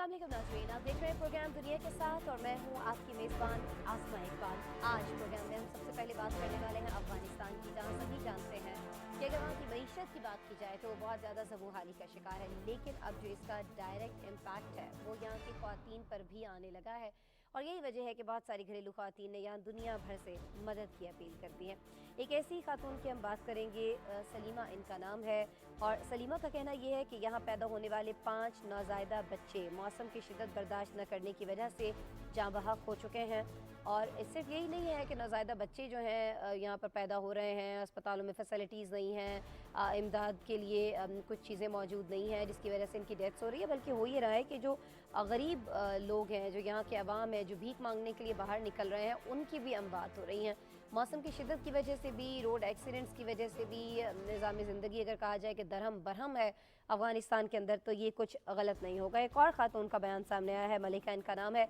अस्सलाम वालेकुम नाज़रीन, आप देख रहे हैं प्रोग्राम दुनिया के साथ और मैं हूं आपकी मेज़बान आसमा इकबाल। आज प्रोग्राम में हम सबसे पहले बात करने वाले हैं अफगानिस्तान की, जहां सभी जानते हैं कि अगर वहाँ की मईशत की बात की जाए तो वो बहुत ज़्यादा ज़बूहाली का शिकार है, लेकिन अब जो इसका डायरेक्ट इम्पैक्ट है वो यहाँ की ख़वातीन पर भी आने लगा है। और यही वजह है कि बहुत सारी घरेलू ख़वातीन ने यहाँ दुनिया भर से मदद की अपील करती हैं। एक ऐसी खातून की हम बात करेंगे, सलीमा इनका नाम है। और सलीमा का कहना यह है कि यहाँ पैदा होने वाले 5 नौज़ायदा बच्चे मौसम की शिद्दत बर्दाश्त न करने की वजह से जाँ बहक हो चुके हैं। और सिर्फ यही नहीं है कि नौज़ायदा बच्चे जो हैं यहाँ पर पैदा हो रहे हैं, अस्पतालों में फैसिलिटीज़ नहीं हैं, इमदाद के लिए कुछ चीज़ें मौजूद नहीं हैं जिसकी वजह से इनकी डेथ्स हो रही है, बल्कि हो ये रहा है कि जो गरीब लोग हैं, जो यहाँ के अवाम है, जो भीख मांगने के लिए बाहर निकल रहे हैं, उनकी भी अमवात हो रही हैं। मौसम की शिद्दत की वजह से भी, रोड एक्सीडेंट्स की वजह से भी निज़ाम ज़िंदगी अगर कहा जाए कि दरहम बरहम है अफ़गानिस्तान के अंदर, तो ये कुछ गलत नहीं होगा। एक और ख़ातून का बयान सामने आया है, मलिका इनका नाम है,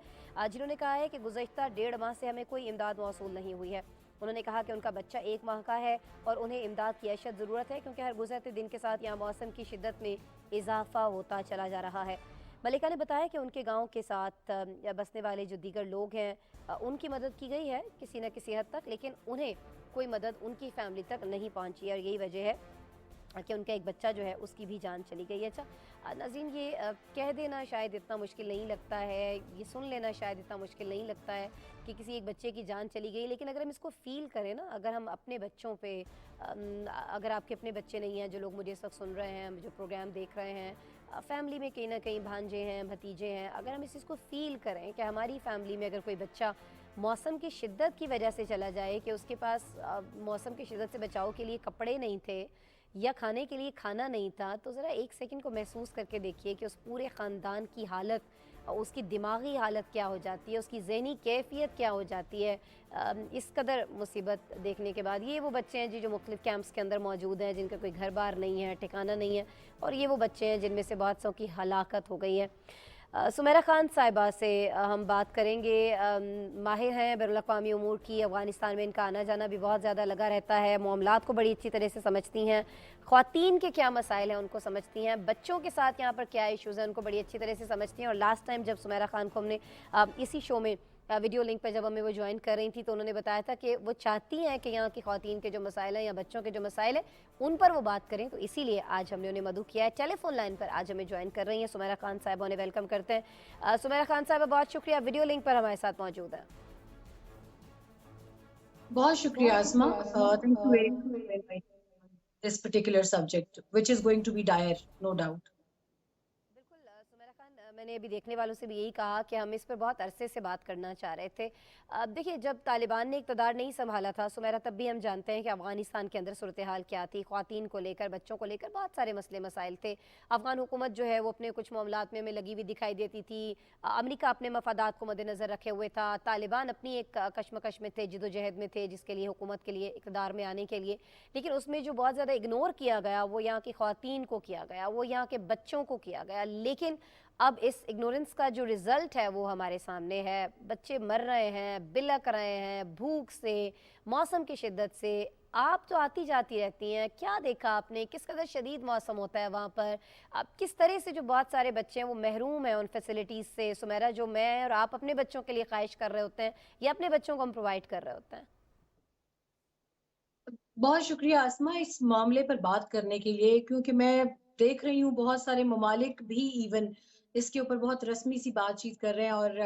जिन्होंने कहा है कि गुज़श्ता 1.5 माह से हमें कोई इमदाद मौसूल नहीं हुई है। उन्होंने कहा कि उनका बच्चा 1 माह का है और उन्हें इमदाद की अशद ज़रूरत है, क्योंकि हर गुज़रते दिन के साथ यहाँ मौसम की शिद्दत में इजाफ़ा होता चला जा रहा है। मलिका ने बताया कि उनके गांव के साथ बसने वाले जो दीगर लोग हैं, उनकी मदद की गई है किसी न किसी हद तक, लेकिन उन्हें कोई मदद उनकी फैमिली तक नहीं पहुंची है और यही वजह है कि उनका एक बच्चा जो है उसकी भी जान चली गई है। अच्छा नाज़रीन, ये कह देना शायद इतना मुश्किल नहीं लगता है, ये सुन लेना शायद इतना मुश्किल नहीं लगता है कि किसी एक बच्चे की जान चली गई, लेकिन अगर हम इसको फ़ील करें ना, अगर हम अपने बच्चों पे, अगर आपके अपने बच्चे नहीं हैं जो लोग मुझे इस वक्त सुन रहे हैं, जो प्रोग्राम देख रहे हैं, फैमिली में कहीं ना कहीं भांजे हैं, भतीजे हैं, अगर हम इस चीज़ को फ़ील करें कि हमारी फैमिली में अगर कोई बच्चा मौसम की शिद्दत की वजह से चला जाए, कि उसके पास मौसम की शिद्दत से बचाव के लिए कपड़े नहीं थे या खाने के लिए खाना नहीं था, तो ज़रा एक सेकंड को महसूस करके देखिए कि उस पूरे ख़ानदान की हालत, उसकी दिमागी हालत क्या हो जाती है, उसकी ज़हनी कैफियत क्या हो जाती है इस कदर मुसीबत देखने के बाद। ये वो बच्चे हैं जी जो मुख्तलिफ़ कैंप्स के अंदर मौजूद हैं, जिनका कोई घर बार नहीं है, ठिकाना नहीं है, और ये वो बच्चे हैं जिनमें से बहुत सौ की हलाकत हो गई है। सुमेरा खान साहिबा से हम बात करेंगे, माहिर हैं बैनुल-अक़वामी उमूर की, अफ़गानिस्तान में इनका आना जाना भी बहुत ज़्यादा लगा रहता है, मामलात को बड़ी अच्छी तरह से समझती हैं, ख़वातीन के क्या मसाइल हैं उनको समझती हैं, बच्चों के साथ यहाँ पर क्या इशूज़ हैं उनको बड़ी अच्छी तरह से समझती हैं। और लास्ट टाइम जब सुमेरा खान को हमने इसी शो में वीडियो लिंक पर जब हमें वो ज्वाइन कर रही थी, तो उन्होंने बताया था कि वो चाहती हैं कि यहाँ की ख़वातीन के जो मसाइल हैं या बच्चों के जो मसाइल हैं उन पर वो बात करें, तो इसीलिए आज हमने उन्हें मदऊ किया है। टेलीफोन लाइन पर आज हमें ज्वाइन कर रही हैं सुमेरा खान साहिबा, उन्हें वेलकम करते हैं। सुमेरा खान साहिबा, बहुत शुक्रिया, वीडियो लिंक पर हमारे साथ मौजूद है। बहुत शुक्रिया Asma, thank you very much this particular subject which is going to be dire, no doubt. बिल्कुल सुमेरा खान, मैंने अभी देखने वालों से भी यही कहा कि हम इस पर बहुत अरसे से बात करना चाह रहे थे। अब देखिए, जब तालिबान ने इक़्तिदार नहीं संभाला था सुमेरा, तब भी हम जानते हैं कि अफ़गानिस्तान के अंदर सूरत हाल क्या थी, ख़वातीन को लेकर, बच्चों को लेकर बहुत सारे मसले मसाइल थे। अफ़गान हुकूमत जो है वो अपने कुछ मामलात में हमें लगी हुई दिखाई देती थी, अमरीका अपने मफादात को मद्देनज़र रखे हुए था, तालिबान अपनी एक कशमकश में थे, जिदोजहद में थे, जिसके लिए हुकूमत के लिए इक़्तिदार में आने के लिए, लेकिन उसमें जो बहुत ज़्यादा इग्नोर किया गया वो यहाँ की ख़वातीन को किया गया, वो यहाँ के बच्चों को किया गया। लेकिन अब इस इग्नोरेंस का जो रिज़ल्ट है वो हमारे सामने है, बच्चे मर रहे हैं, बिलक रहे हैं भूख से, मौसम की शिद्दत से। आप तो आती जाती रहती हैं, क्या देखा आपने, किस कदर शदीद मौसम होता है वहाँ पर, अब किस तरह से जो बहुत सारे बच्चे हैं वो महरूम हैं उन फैसिलिटीज़ से। सुमेरा, जो मैं और आप अपने बच्चों के लिए ख्वाहिश कर रहे होते हैं या अपने बच्चों को हम प्रोवाइड कर रहे होते हैं। बहुत शुक्रिया आसमा इस मामले पर बात करने के लिए, क्योंकि मैं देख रही हूँ बहुत सारे ममालिक भी इवन इसके ऊपर बहुत रस्मी सी बातचीत कर रहे हैं। और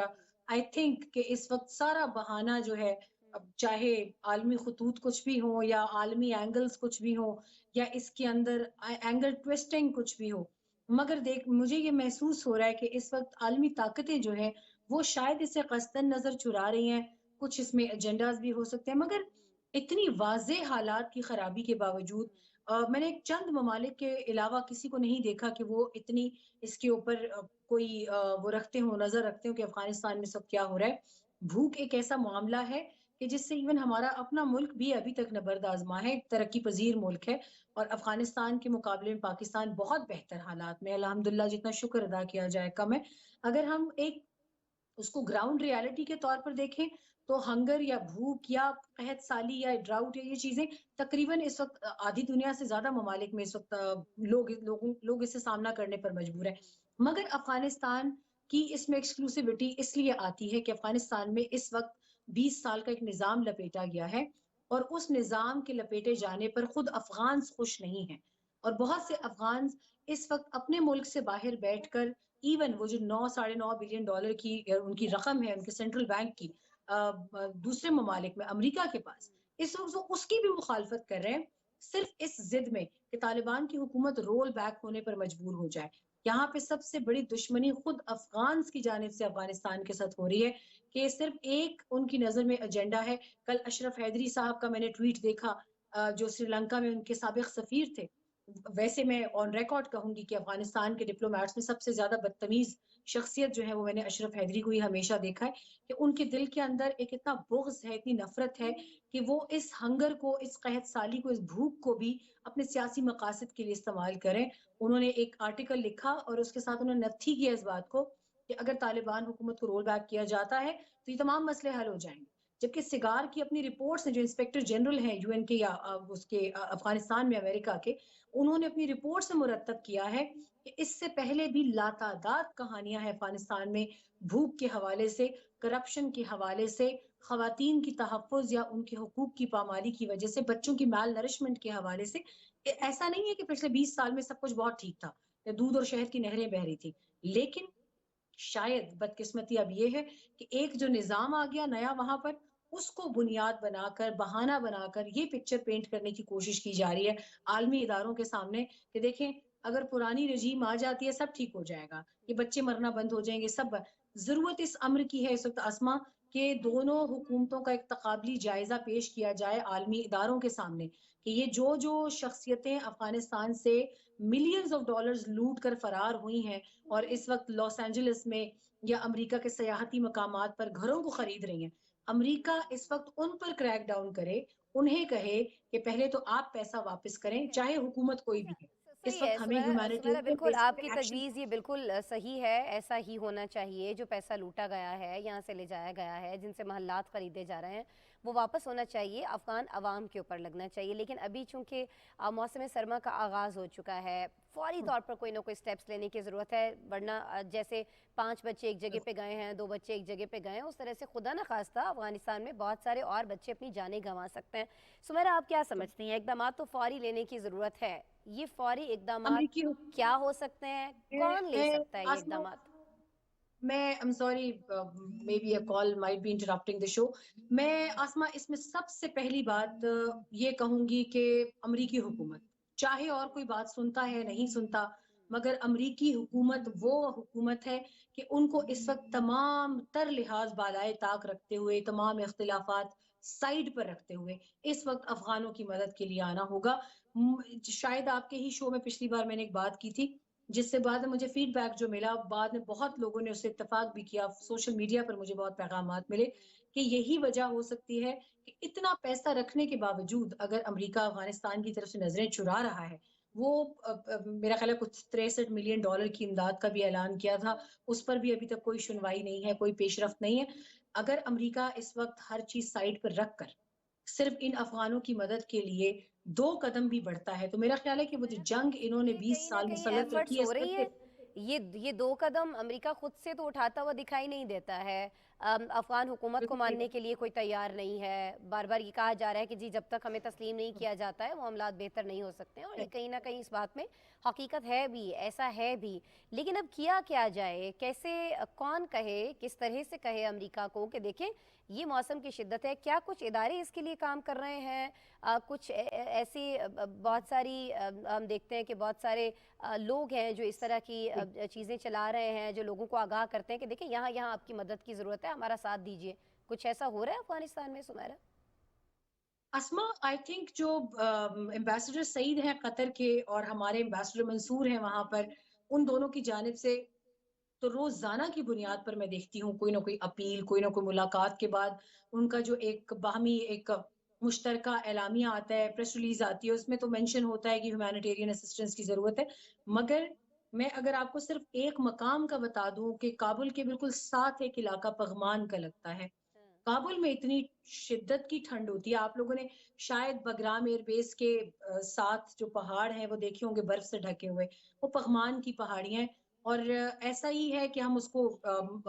आई थिंक कि इस वक्त सारा बहाना जो है, अब चाहे आलमी खतूत कुछ भी हो या आलमी एंगल्स कुछ भी हो या इसके अंदर एंगल ट्विस्टिंग कुछ भी हो, मगर देख मुझे ये महसूस हो रहा है कि इस वक्त आलमी ताकतें जो है वो शायद इसे कस्तन नजर चुरा रही हैं। कुछ इसमें एजेंडाज भी हो सकते हैं, मगर इतनी वाज़े हालात की खराबी के बावजूद मैंने एक चंद ममालिक के अलावा किसी को नहीं देखा कि वो इतनी इसके ऊपर कोई वो रखते हो, नजर रखते हो कि अफगानिस्तान में सब क्या हो रहा है। भूख एक ऐसा मामला है कि जिससे इवन हमारा अपना मुल्क भी अभी तक नबर्द आजमा है, एक तरक्की पजीर मुल्क है, और अफगानिस्तान के मुकाबले में पाकिस्तान बहुत बेहतर हालात में, अल्हम्दुलिल्लाह जितना शुक्र अदा किया जाए कम है। अगर हम एक उसको ग्राउंड रियलिटी के तौर पर देखें तो हंगर या भूख या कहत साली या ड्राउट या ये चीजें तकरीबन इस वक्त आधी दुनिया से ज्यादा ममालिक में इस वक्त लोग इससे सामना करने पर मजबूर है। मगर अफगानिस्तान की इसमें एक्सक्लूसिविटी इसलिए आती है कि अफगानिस्तान में इस वक्त 20 साल का एक निज़ाम लपेटा गया है और उस निज़ाम के लपेटे जाने पर खुद अफगान खुश नहीं हैं और बहुत से अफगान इस वक्त अपने मुल्क से बाहर बैठकर इवन वो जो 9 साढ़े 9 बिलियन डॉलर की उनकी रकम है उनके सेंट्रल बैंक की दूसरे ममालिक में अमेरिका के पास इस वक्त वो उसकी भी मुखालफत कर रहे हैं सिर्फ इस जिद में कि तालिबान की हुकूमत रोल बैक होने पर मजबूर हो जाए। यहाँ पे सबसे बड़ी दुश्मनी खुद अफगान की जानिब से अफगानिस्तान के साथ हो रही है कि सिर्फ एक उनकी नजर में एजेंडा है। कल अशरफ हैदरी साहब का मैंने ट्वीट देखा जो श्रीलंका में उनके साबिक सफीर थे। वैसे मैं ऑन रिकॉर्ड कहूंगी कि अफगानिस्तान के डिप्लोमेट्स में सबसे ज्यादा बदतमीज शख्सियत जो है वो मैंने अशरफ हैदरी को ही हमेशा देखा है कि उनके दिल के अंदर एक इतना बुग़्ज़ है, इतनी नफरत है कि वो इस हंगर को, इस कहत साली को, इस भूख को भी अपने सियासी मकासद के लिए इस्तेमाल करें। उन्होंने एक आर्टिकल लिखा और उसके साथ उन्होंने नत्थी किया इस बात को कि अगर तालिबान हुकूमत को रोल बैक किया जाता है तो ये तमाम मसले हल हो जाएंगे। जबकि सिगार की अपनी रिपोर्ट्स हैं जो इंस्पेक्टर जनरल हैं यूएन के या उसके अफगानिस्तान में अमेरिका के, उन्होंने अपनी रिपोर्ट से मुरतब किया है कि इससे पहले भी लातादाद कहानियां हैं अफगानिस्तान में भूख के हवाले से, करप्शन के हवाले से, खवातीन की तहफ़्फ़ुज़ या उनके हुकूक की पामाली की वजह से, बच्चों की माल नरिशमेंट के हवाले से। ऐसा नहीं है कि पिछले 20 साल में सब कुछ बहुत ठीक था या दूध और शहद की नहरें बह रही थी, लेकिन शायद बदकिस्मती अब ये है कि एक जो निज़ाम आ गया नया वहां पर उसको बुनियाद बनाकर बहाना बनाकर ये पिक्चर पेंट करने की कोशिश की जा रही है आलमी इदारों के सामने कि देखें अगर पुरानी रजीम आ जाती है सब ठीक हो जाएगा, ये बच्चे मरना बंद हो जाएंगे जरूरत इस अम्र की है इस वक्त आसमा कि दोनों हुकूमतों का एक तकाबली जायजा पेश किया जाए आलमी इदारों के सामने कि ये जो जो शख्सियतें अफगानिस्तान से मिलियंस ऑफ डॉलर्स लूट कर फरार हुई हैं और इस वक्त लॉस एंजलिस में या अमेरिका के सयाहती मकामात पर घरों को खरीद रही हैं, अमेरिका इस वक्त उन पर क्रैक डाउन करे, उन्हें कहे कि पहले तो आप पैसा वापस करें चाहे हुकूमत कोई भी है। सही इस है वक्त हमें सुमेरा, ह्यूमैनिटेरियन बिल्कुल बेसिस आपकी पे एक्शन। तजवीज़ ये बिल्कुल सही है। ऐसा ही होना चाहिए। जो पैसा लूटा गया है, यहाँ से ले जाया गया है, जिनसे महल्लात ख़रीदे जा रहे हैं, वो वापस होना चाहिए, अफ़गान अवाम के ऊपर लगना चाहिए। लेकिन अभी चूँकि मौसम सरमा का आगाज़ हो चुका है, फ़ौरी तौर पर कोई ना कोई स्टेप्स लेने की ज़रूरत है, वरना जैसे 5 बच्चे एक जगह पे गए हैं, 2 बच्चे एक जगह पे गए हैं, उस तरह से खुदा न खास्ता अफ़गानिस्तान में बहुत सारे और बच्चे अपनी जानें गंवा सकते हैं। सुमेरा, आप क्या समझती हैं? इक़दाम तो फ़ौरी लेने की ज़रूरत है। ये फ़ौरी इक़दामात अमेरिकी क्या हो सकते हैं? कौन ले मैं सकता है ये आसमा इक़दामात? मैं I am sorry may be a call might be interrupting the show. मैं आसमा इसमें सबसे पहली बात ये कहूंगी कि अमरीकी हुकूमत चाहे और कोई बात सुनता है नहीं सुनता, मगर अमरीकी हुकूमत वो हुकूमत है कि उनको इस वक्त तमाम तर लिहाज बालाए ताक रखते हुए, तमाम इख्तिलाफात साइड पर रखते हुए इस वक्त अफगानों की मदद के लिए आना होगा। शायद आपके ही शो में पिछली बार मैंने एक बात की थी जिससे बाद में मुझे फीडबैक जो मिला, बाद में बहुत लोगों ने उससे इत्तेफाक भी किया, सोशल मीडिया पर मुझे बहुत पैगामात मिले कि यही वजह हो सकती है कि इतना पैसा रखने के बावजूद अगर अमेरिका अफगानिस्तान की तरफ से नजरें चुरा रहा है, वो मेरा ख्याल है कुछ 63 मिलियन डॉलर की इमदाद का भी ऐलान किया था, उस पर भी अभी तक कोई सुनवाई नहीं है, कोई पेशरफ्त नहीं है। अगर अमेरिका इस वक्त हर चीज साइड पर रख कर सिर्फ इन अफगानों की मदद के लिए 2 कदम भी बढ़ता है, तो मेरा ख्याल है कि वो जो सुमेरा, जंग इसके इन्होंने लिए 20 कहीं न साल कहीं मुसल्लत रखी एफर्ट्स है हो इस रही करके। हैं। ये 2 कदम अमेरिका खुद से तो उठाता हुआ दिखाई नहीं देता है। अफ़गान हुकूमत को बिल्कुल सही मानने बात। के लिए कोई तैयार नहीं है। बार-बार ये कहा जा रहा है कि जी जब तक हमें तस्लीम नहीं किया जाता है, मामलात बेहतर नहीं हो सकते हैं, और ये कहीं न कहीं इस बात में हकीकत है भी, ऐसा है भी। लेकिन अब किया क्या जाए? कैसे कौन कहे, किस तरह से कहे अमेरिका को कि देखें ये मौसम की शिद्दत है। क्या कुछ इदारे इसके लिए काम कर रहे हैं? कुछ ऐसी बहुत सारी हम देखते हैं कि बहुत सारे लोग हैं जो इस तरह की जी। चीज़ें चला रहे हैं, जो लोगों को आगाह करते हैं कि देखिए यहाँ यहाँ आपकी मदद की ज़रूरत है, हमारा साथ दीजिए। कुछ ऐसा हो रहा है अफगानिस्तान में सुमेरा? अस्मा आई थिंक जो एम्बेसडर सईद हैं कतर के और हमारे एम्बेसडर मंसूर हैं वहां पर, उन दोनों की जानिब से तो रोजाना की बुनियाद पर मैं देखती हूँ कोई ना कोई अपील, कोई ना कोई मुलाकात के बाद उनका जो एक बाहमी एक मुश्तरका एलामिया आता है, प्रेस रिलीज आती है, उसमें तो मेंशन होता है कि ह्यूमैनिटेरियन असिस्टेंस की जरूरत है। मगर मैं अगर आपको सिर्फ एक मकाम का बता दूं कि काबुल के बिल्कुल साथ एक इलाका पगमान का लगता है। काबुल में इतनी शिद्दत की ठंड होती है, आप लोगों ने शायद बगराम एयरबेस के साथ जो पहाड़ हैं वो देखे होंगे बर्फ से ढके हुए, वो पगमान की पहाड़ियां हैं। اور ऐसा ही है कि हम उसको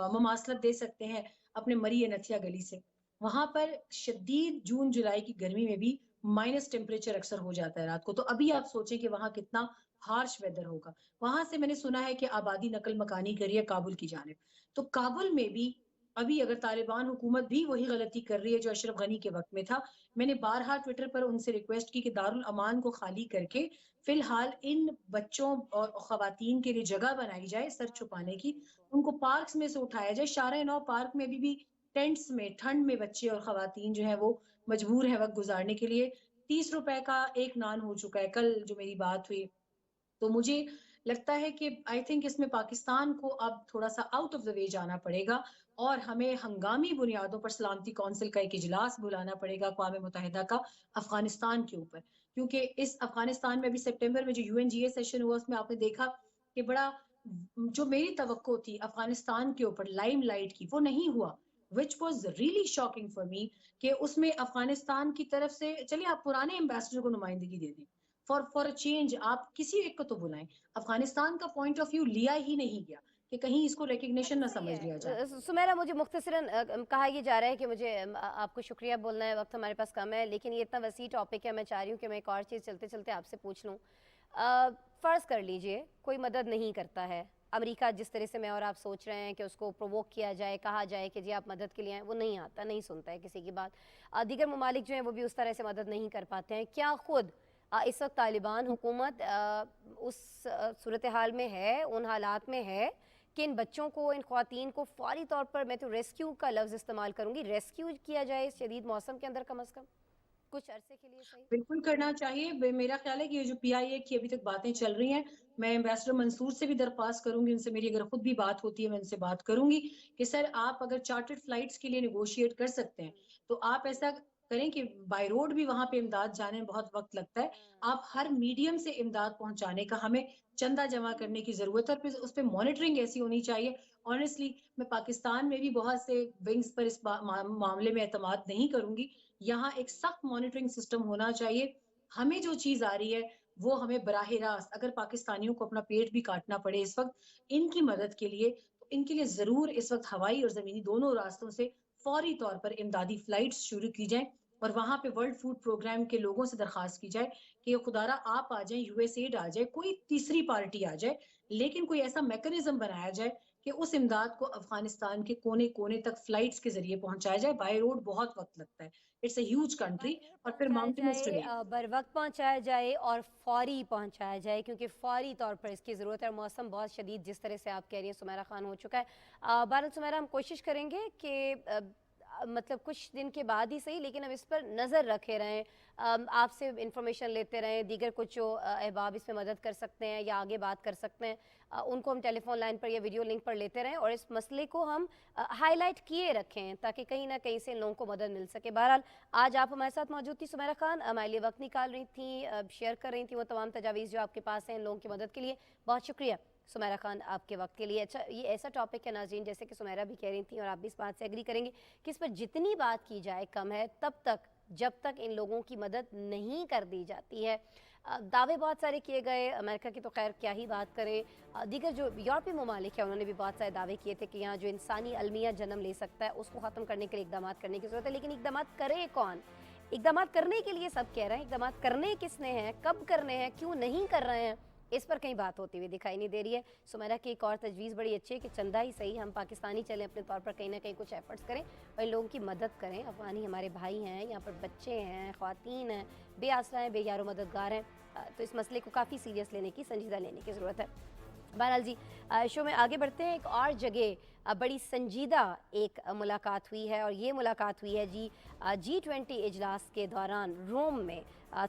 ममासलत दे सकते हैं अपने मरी या नथिया गली से। वहां पर शदीद जून जुलाई की गर्मी में भी माइनस टेम्परेचर अक्सर हो जाता है रात को। तो अभी आप सोचें कि वहां कितना हार्श वेदर होगा। वहां से मैंने सुना है कि आबादी नकल मकानी करी है काबुल की जानिब। तो काबुल में भी अभी अगर तालिबान हुकूमत भी वही गलती कर रही है जो अशरफ गनी के वक्त में था, मैंने बारहा ट्विटर पर उनसे रिक्वेस्ट की कि दारुल अमान को खाली करके फिलहाल इन बच्चों और खवातीन के लिए जगह बनाई जाए सर छुपाने की, उनको पार्क्स में से उठाया जाए। शारा नौ पार्क में भी टेंट्स में ठंड में बच्चे और खवातीन जो है वो मजबूर है वक्त गुजारने के लिए। 30 रुपए का एक नान हो चुका है कल जो मेरी बात हुई। तो मुझे लगता है कि आई थिंक इसमें पाकिस्तान को अब थोड़ा सा आउट ऑफ द वे जाना पड़ेगा और हमें हंगामी बुनियादों पर सलामती कौंसिल का एक इजलास बुलाना पड़ेगा अक़वाम मुत्तहिदा का अफगानिस्तान के ऊपर। क्योंकि इस अफगानिस्तान में अभी सितंबर में जो यूएनजीए सेशन हुआ उसमें आपने देखा कि बड़ा जो मेरी तवक्को थी अफगानिस्तान के ऊपर लाइमलाइट की वो नहीं हुआ, which was really shocking for me कि उसमें अफगानिस्तान की तरफ से चलिए आप पुराने एम्बेसडर को नुमाइंदगी दे दें, फॉर अ चेंज आप किसी एक को तो बुलाएं। अफगानिस्तान का पॉइंट ऑफ व्यू लिया ही नहीं गया कि कहीं इसको बात रिकग्निशन तो ना सही समझ लिया जाए। है। सुमेरा, मुझे मुख्तसरन कहा ये जा रहा है कि मुझे आपको शुक्रिया बोलना है, वक्त हमारे पास कम है, लेकिन ये इतना वसी टॉपिक है, मैं चाह रही हूँ कि मैं एक और चीज़ चलते चलते आपसे पूछ लूँ। फ़र्ज़ कर लीजिए कोई मदद नहीं करता है, अमेरिका जिस तरह से मैं और आप सोच रहे हैं कि उसको प्रोवोक किया जाए, कहा जाए कि जी आप मदद के लिए आएँ, वो नहीं आता, नहीं सुनता है किसी की बात। दीगर ममालिक जो हैं वो भी उस तरह से मदद नहीं कर पाते हैं। क्या ख़ुद इस वक्त तालिबान हुकूमत उस सूरत हाल में है, उन हालात में है कि इन बच्चों को, इन ख़वातीन को फ़ौरी तौर पर, मैं तो रेस्क्यू का लफ्ज़ इस्तेमाल करूँगी, रेस्क्यू किया जाए इस शदीद मौसम के अंदर कम अज़ कम कुछ अरसे के लिए सही? बिल्कुल करना चाहिए। मेरा ख्याल है कि ये जो पीआईए की अभी तक बातें चल रही हैं, मैं एम्बेसडर मंसूर से भी दरख्वास्त करूंगी, उनसे मेरी अगर खुद भी बात होती है मैं उनसे बात करूंगी कि सर आप अगर चार्टर्ड फ्लाइट्स के लिए नेगोशिएट कर सकते हैं तो आप ऐसा करें कि बाय रोड भी वहां पे इमदाद जाने में बहुत वक्त लगता है। आप हर मीडियम से इमदाद पहुंचाने का हमें चंदा जमा करने की जरूरत है और फिर उस पर मॉनिटरिंग ऐसी होनी चाहिए। ऑनेस्टली मैं पाकिस्तान में भी बहुत से विंग्स पर इस मामले में एतमाद नहीं करूंगी। यहाँ एक सख्त मॉनिटरिंग सिस्टम होना चाहिए। हमें जो चीज आ रही है वो हमें बराह रास्त, अगर पाकिस्तानियों को अपना पेट भी काटना पड़े इस वक्त इनकी मदद के लिए, तो इनके लिए जरूर इस वक्त हवाई और जमीनी दोनों रास्तों से फौरी तौर पर इमदादी फ्लाइट्स शुरू की जाएं और वहां पे वर्ल्ड फूड प्रोग्राम के लोगों से दरखास्त की जाए कि खुदारा आप आ जाए, यूएसएड आ जाए, कोई तीसरी पार्टी आ जाए, लेकिन कोई ऐसा मैकेनिज्म बनाया जाए कि उस इमदाद को अफगानिस्तान के कोने कोने तक फ्लाइट्स के जरिए पहुंचाया जाए। बाय रोड बहुत वक्त लगता है, it's a huge country by road और फिर पहुंचाया माउंटेनस जाए, टरेन। बर वक्त पहुंचाया जाए और फौरी पहुंचाया जाए, क्योंकि फौरी तौर पर इसकी ज़रूरत है। और मौसम बहुत शदीद जिस तरह से आप कह रही हैं सुमेरा खान हो चुका है। बहरहाल सुमेरा, हम कोशिश करेंगे कि मतलब कुछ दिन के बाद ही सही, लेकिन हम इस पर नज़र रखे रहें, आपसे इंफॉर्मेशन लेते रहें। दीगर कुछ जो अहबाब इसमें मदद कर सकते हैं या आगे बात कर सकते हैं, उनको हम टेलीफोन लाइन पर या वीडियो लिंक पर लेते रहें और इस मसले को हम हाईलाइट किए रखें ताकि कहीं ना कहीं से इन लोगों को मदद मिल सके। बहरहाल आज आप हमारे साथ मौजूद थी सुमेरा खान, हमारे लिए वक्त निकाल रही थी, शेयर कर रही थी वो तमाम तजावीज़ जो आपके पास हैं इन लोगों की मदद के लिए। बहुत शुक्रिया सुमेरा खान आपके वक्त के लिए। अच्छा, ये ऐसा टॉपिक है नाज़रीन, जैसे कि सुमेरा भी कह रही थी और आप भी इस बात से एग्री करेंगे कि इस पर जितनी बात की जाए कम है, तब तक जब तक इन लोगों की मदद नहीं कर दी जाती है। दावे बहुत सारे किए गए, अमेरिका की तो खैर क्या ही बात करें, दीगर जो यूरोपीय ममालिक हैं उन्होंने भी बहुत सारे दावे किए थे कि यहाँ जो इंसानी अलमिया जन्म ले सकता है उसको ख़त्म करने के लिए इकदाम करने की ज़रूरत है। लेकिन इकदाम करे कौन? इकदाम करने के लिए सब कह रहे हैं, इकदाम करने किसने हैं, कब करने हैं, क्यों नहीं कर रहे हैं, इस पर कहीं बात होती हुई दिखाई नहीं दे रही है। सुमेरा की एक और तजवीज़ बड़ी अच्छी है कि चंदा ही सही हम पाकिस्तानी चलें अपने तौर पर, कहीं ना कहीं कुछ एफर्ट्स करें और इन लोगों की मदद करें। अफगानी हमारे भाई हैं, यहाँ पर बच्चे हैं, ख़वातीन हैं, बेआसरा हैं, बेयारो मददगार हैं, तो इस मसले को काफ़ी सीरियस लेने की, संजीदा लेने की ज़रूरत है। बहरहाल जी, शो में आगे बढ़ते हैं। एक और जगह बड़ी संजीदा एक मुलाकात हुई है और ये मुलाकात हुई है जी G20 इजलास के दौरान रोम में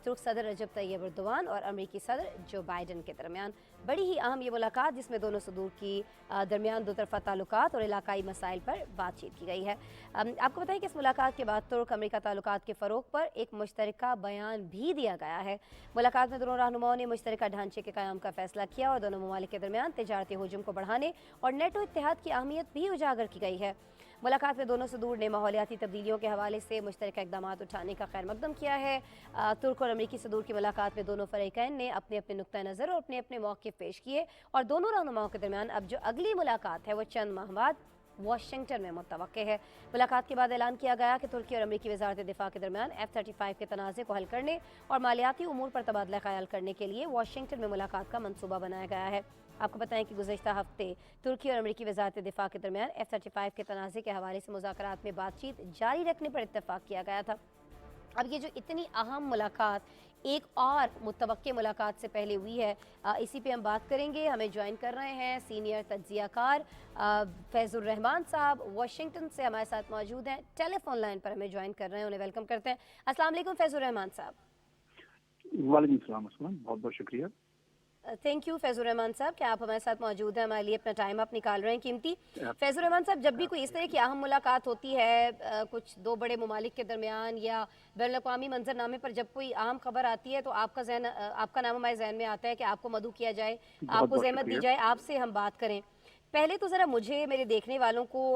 तुर्क सदर रजब तैयब एर्दोगान और अमेरिकी सदर जो बाइडन के दरमियान। बड़ी ही अहम ये मुलाकात जिसमें दोनों सदूर की दरमियान दो तरफ़ा ताल्लुकात और इलाकाई मसाइल पर बातचीत की गई है। आपको बताएं कि इस मुलाकात के बाद तुर्क अमेरिका ताल्लुकात के फ़रोग पर एक मुश्तरका बयान भी दिया गया है। मुलाकात में दोनों रहनुमाओं ने मुश्तरका ढांचे के क़याम का फैसला किया और दोनों ममालिक के दरमियान तिजारती हुजूम को बढ़ाने और नेटो इत्तेहाद की अहमियत भी उजागर की गई है। मुलाकात में दोनों सदूर ने माहौलियाती तब्दीलियों के हवाले से मुश्तरका इकदाम उठाने का खैर मकदम किया है। तुर्क और अमरीकी सदूर की मुलाकात में दोनों फ़रीक़ैन ने अपने अपने नुक्ता नज़र और अपने अपने मौक़िफ़ पेश किए और दोनों रहनुमाओं के दरमियान अब जो अगली मुलाकात है वो चंद माह बाद वाशिंगटन में मुतवक्के है। मुलाकात के बाद ऐलान किया गया कि तुर्की और अमरीकी वज़ारत दिफ़ा के दरमियान F-35 के तनाज़े को हल करने और मालियाती उमूर पर तबादला ख़याल करने के लिए वाशिंगटन में मुलाकात का मंसूबा बनाया गया है। आपको बताएं कि गुज़श्ता हफ्ते तुर्की और अमरीकी वज़ारत दिफ़ा के दरमियान F-35 के तनाज़े के हवाले से मुज़ाकरात में बातचीत जारी रखने पर इत्तफ़ाक़ किया गया था। अब ये जो इतनी अहम मुलाकात एक और मुतवक्के मुलाकात से पहले हुई है, इसी पे हम बात करेंगे। हमें ज्वाइन कर रहे हैं सीनियर तज्ज़ियाकार फैज़ुर रहमान साहब, वाशिंगटन से हमारे साथ मौजूद हैं, टेलीफोन लाइन पर हमें ज्वाइन कर रहे हैं। उन्हें वेलकम करते हैं। अस्सलाम वालेकुम फैज़ुर रहमान साहब। वालेकुम सलाम, बहुत बहुत शुक्रिया। थैंक यू फैज़ुर रहमान साहब कि आप हमारे साथ मौजूद हैं, हमारे लिए अपना टाइम आप निकाल रहे हैं कीमती। फैज़ुर रहमान साहब, जब भी कोई इस तरह की अहम मुलाकात होती है कुछ दो बड़े ममालिक के दरमियान या बैनुल-अक़वामी मंजरनामे पर जब कोई अहम खबर आती है तो आपका नाम हमारे जहन में आता है कि आपको मदऊ किया जाए, आपको ज़हमत दी जाए, आपसे हम बात करें। पहले तो ज़रा मुझे मेरे देखने वालों को